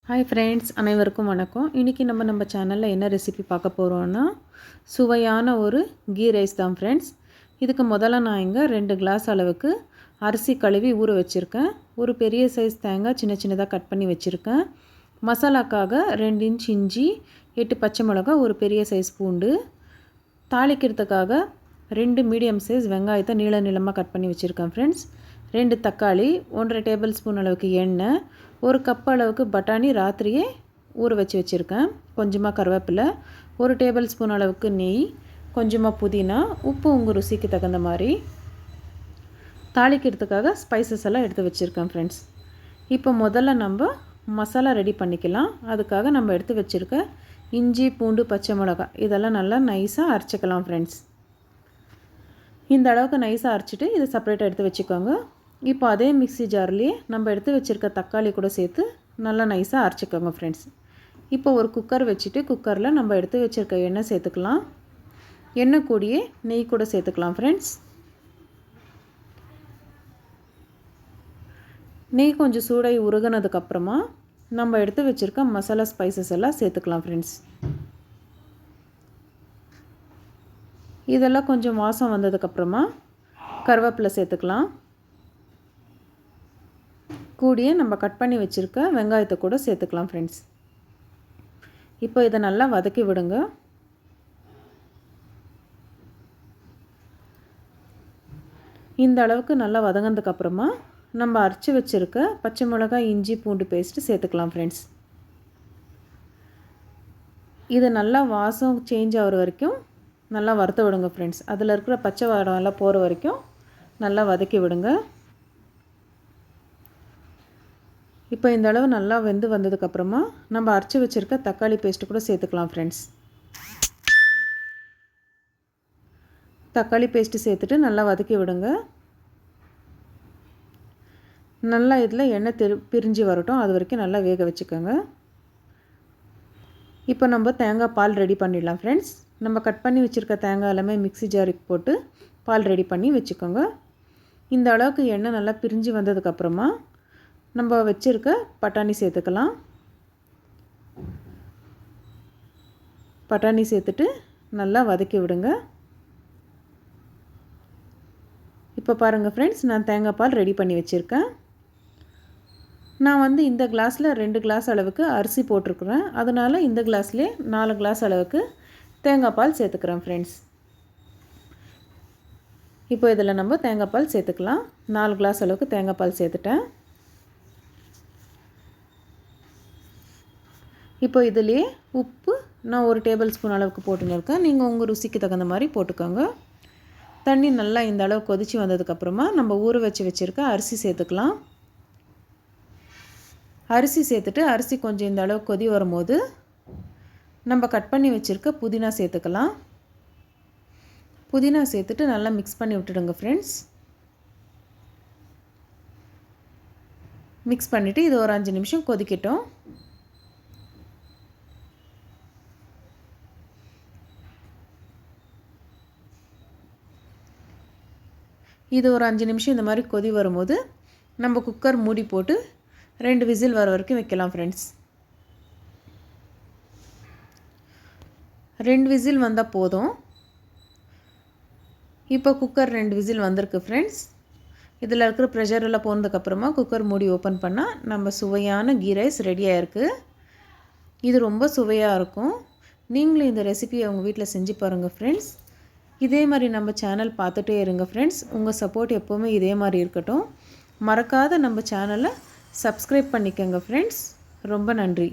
Hi friends, அனைவருக்கும் வணக்கம். இன்றைக்கி நம்ம சேனலில் என்ன ரெசிபி பார்க்க போகிறோன்னா, சுவையான ஒரு கீ ரைஸ் தான் ஃப்ரெண்ட்ஸ். இதுக்கு முதல்ல நான் இங்கே 2 கிளாஸ் அளவுக்கு அரிசி கழுவி ஊற வச்சுருக்கேன். ஒரு பெரிய சைஸ் தேங்காய் சின்னதாக கட் பண்ணி வச்சுருக்கேன். மசாலாக்காக 2 இன்ச் இஞ்சி, 8 பச்சை மிளகா, ஒரு பெரிய சைஸ் பூண்டு. தாளிக்கிறதுக்காக 2 மீடியம் சைஸ் வெங்காயத்தை நீளமாக கட் பண்ணி வச்சுருக்கேன் ஃப்ரெண்ட்ஸ். 2 தக்காளி, 1.5 டேபிள் ஸ்பூன் அளவுக்கு எண்ணெய், 1 கப் அளவுக்கு பட்டாணி ராத்திரியே ஊற வச்சுருக்கேன். கொஞ்சமாக கருவேப்பிலை, 1 டேபிள் ஸ்பூன் அளவுக்கு நெய், கொஞ்சமாக புதினா, உப்பு உங்கள் ருசிக்கு தகுந்த மாதிரி. தாளிக்கிறதுக்காக ஸ்பைசஸ் எல்லாம் எடுத்து வச்சுருக்கேன் ஃப்ரெண்ட்ஸ். இப்போ முதல்ல நம்ம மசாலா ரெடி பண்ணிக்கலாம். அதுக்காக நம்ம எடுத்து வச்சுருக்க இஞ்சி, பூண்டு, பச்சை மிளகாய் இதெல்லாம் நல்லா நைஸாக அரைச்சிக்கலாம் ஃப்ரெண்ட்ஸ். இந்த அளவுக்கு நைஸாக அரைச்சிட்டு இதை செப்பரேட்டாக எடுத்து வச்சுக்கோங்க. இப்போ அதே மிக்ஸி ஜார்லேயே நம்ம எடுத்து வச்சுருக்க தக்காளி கூட சேர்த்து நல்லா நைஸாக அரைச்சிக்கோங்க ஃப்ரெண்ட்ஸ். இப்போ ஒரு குக்கர் வச்சுட்டு குக்கரில் நம்ம எடுத்து வச்சுருக்க எண்ணெய் சேர்த்துக்கலாம். எண்ணெய் கூடியே நெய் கூட சேர்த்துக்கலாம் ஃப்ரெண்ட்ஸ். நெய் கொஞ்சம் சூடாகி உருகினதுக்கப்புறமா நம்ம எடுத்து வச்சுருக்க மசாலா ஸ்பைசஸ் எல்லாம் சேர்த்துக்கலாம் ஃப்ரெண்ட்ஸ். இதெல்லாம் கொஞ்சம் வாசம் வந்ததுக்கப்புறமா கருவேப்பிலை சேர்த்துக்கலாம். கூடிய நம்ம கட் பண்ணி வச்சுருக்க வெங்காயத்தை கூட சேர்த்துக்கலாம் ஃப்ரெண்ட்ஸ். இப்போ இதை நல்லா வதக்கி விடுங்க. இந்த அளவுக்கு நல்லா வதங்கினதுக்கப்புறமா நம்ம அரைச்சி வச்சுருக்க பச்சை மிளகாய், இஞ்சி, பூண்டு பேஸ்ட்டு சேர்த்துக்கலாம் ஃப்ரெண்ட்ஸ். இது நல்லா வாசம் சேஞ்ச் ஆகிற வரைக்கும் நல்லா வறுத்து விடுங்க ஃப்ரெண்ட்ஸ். அதில் இருக்கிற பச்சை வாடம் எல்லாம் போகிற வரைக்கும் நல்லா வதக்கி விடுங்க. இப்போ இந்த அளவு நல்லா வெந்து வந்ததுக்கப்புறமா நம்ம அரைச்சி வச்சுருக்க தக்காளி பேஸ்ட்டு கூட சேர்த்துக்கலாம் ஃப்ரெண்ட்ஸ். தக்காளி பேஸ்ட்டு சேர்த்துட்டு நல்லா வதக்கி விடுங்க. நல்லா இதில் எண்ணெய் பிரிஞ்சு வரட்டும், அது வரைக்கும் நல்லா வேக வச்சுக்கோங்க. இப்போ நம்ம தேங்காய் பால் ரெடி பண்ணிடலாம் ஃப்ரெண்ட்ஸ். நம்ம கட் பண்ணி வச்சுருக்க தேங்காய் எல்லாமே மிக்ஸி ஜாருக்கு போட்டு பால் ரெடி பண்ணி வச்சுக்கோங்க. இந்த அளவுக்கு எண்ணெய் நல்லா பிரிஞ்சு வந்ததுக்கப்புறமா நம்ம வச்சுருக்க பட்டாணி சேர்த்துக்கலாம். பட்டாணி சேர்த்துட்டு நல்லா வதக்கி விடுங்க. இப்போ பாருங்கள் ஃப்ரெண்ட்ஸ், நான் தேங்காய் பால் ரெடி பண்ணி வச்சுருக்கேன். நான் இந்த கிளாஸில் 2 கிளாஸ் அளவுக்கு அரிசி போட்டிருக்குறேன். அதனால் இந்த கிளாஸ்லேயே 4 கிளாஸ் அளவுக்கு தேங்காய் பால் சேர்த்துக்கிறேன் ஃப்ரெண்ட்ஸ். இப்போ இதில் நம்ம தேங்காய் பால் சேர்த்துக்கலாம். 4 கிளாஸ் அளவுக்கு தேங்காய் பால் சேர்த்துட்டேன். இப்போ இதிலே உப்பு நான் 1 டேபிள் ஸ்பூன் அளவுக்கு போட்டுன்னு இருக்கேன். நீங்கள் உங்கள் ருசிக்கு தகுந்த மாதிரி போட்டுக்கோங்க. தண்ணி நல்லா இந்த அளவு கொதித்து வந்ததுக்கப்புறமா நம்ம ஊற வச்சுருக்க அரிசி சேர்த்துக்கலாம். அரிசி சேர்த்துட்டு அரிசி கொஞ்சம் இந்த அளவு கொதி வரும்போது நம்ம கட் பண்ணி வச்சுருக்க புதினா சேர்த்துக்கலாம். புதினா சேர்த்துட்டு நல்லா மிக்ஸ் பண்ணி விட்டுடுங்க ஃப்ரெண்ட்ஸ். மிக்ஸ் பண்ணிவிட்டு இது ஒரு 5 நிமிஷம் கொதிக்கட்டும். இது ஒரு 5 நிமிஷம் இந்த மாதிரி கொதி வரும்போது நம்ம குக்கர் மூடி போட்டு 2 விசில் வர வரைக்கும் வைக்கலாம் ஃப்ரெண்ட்ஸ். 2 விசில் வந்தால் போதும். இப்போ குக்கர் 2 விசில் வந்திருக்கு ஃப்ரெண்ட்ஸ். இதில் இருக்கிற ப்ரெஷர் எல்லாம் போனதுக்கப்புறமா குக்கர் மூடி ஓப்பன் பண்ணால் நம்ம சுவையான கீ ரைஸ் ரெடியாக இருக்குது. இது ரொம்ப சுவையாக இருக்கும். நீங்களும் இந்த ரெசிபியை உங்கள் வீட்டில் செஞ்சு பாருங்கள் ஃப்ரெண்ட்ஸ். இதே மாதிரி நம்ம சேனல் பார்த்துட்டே இருங்க ஃப்ரெண்ட்ஸ். உங்கள் சப்போர்ட் எப்போவுமே இதே மாதிரி இருக்கட்டும். மறக்காத நம்ம சேனலை சப்ஸ்கிரைப் பண்ணிக்கோங்க ஃப்ரெண்ட்ஸ். ரொம்ப நன்றி.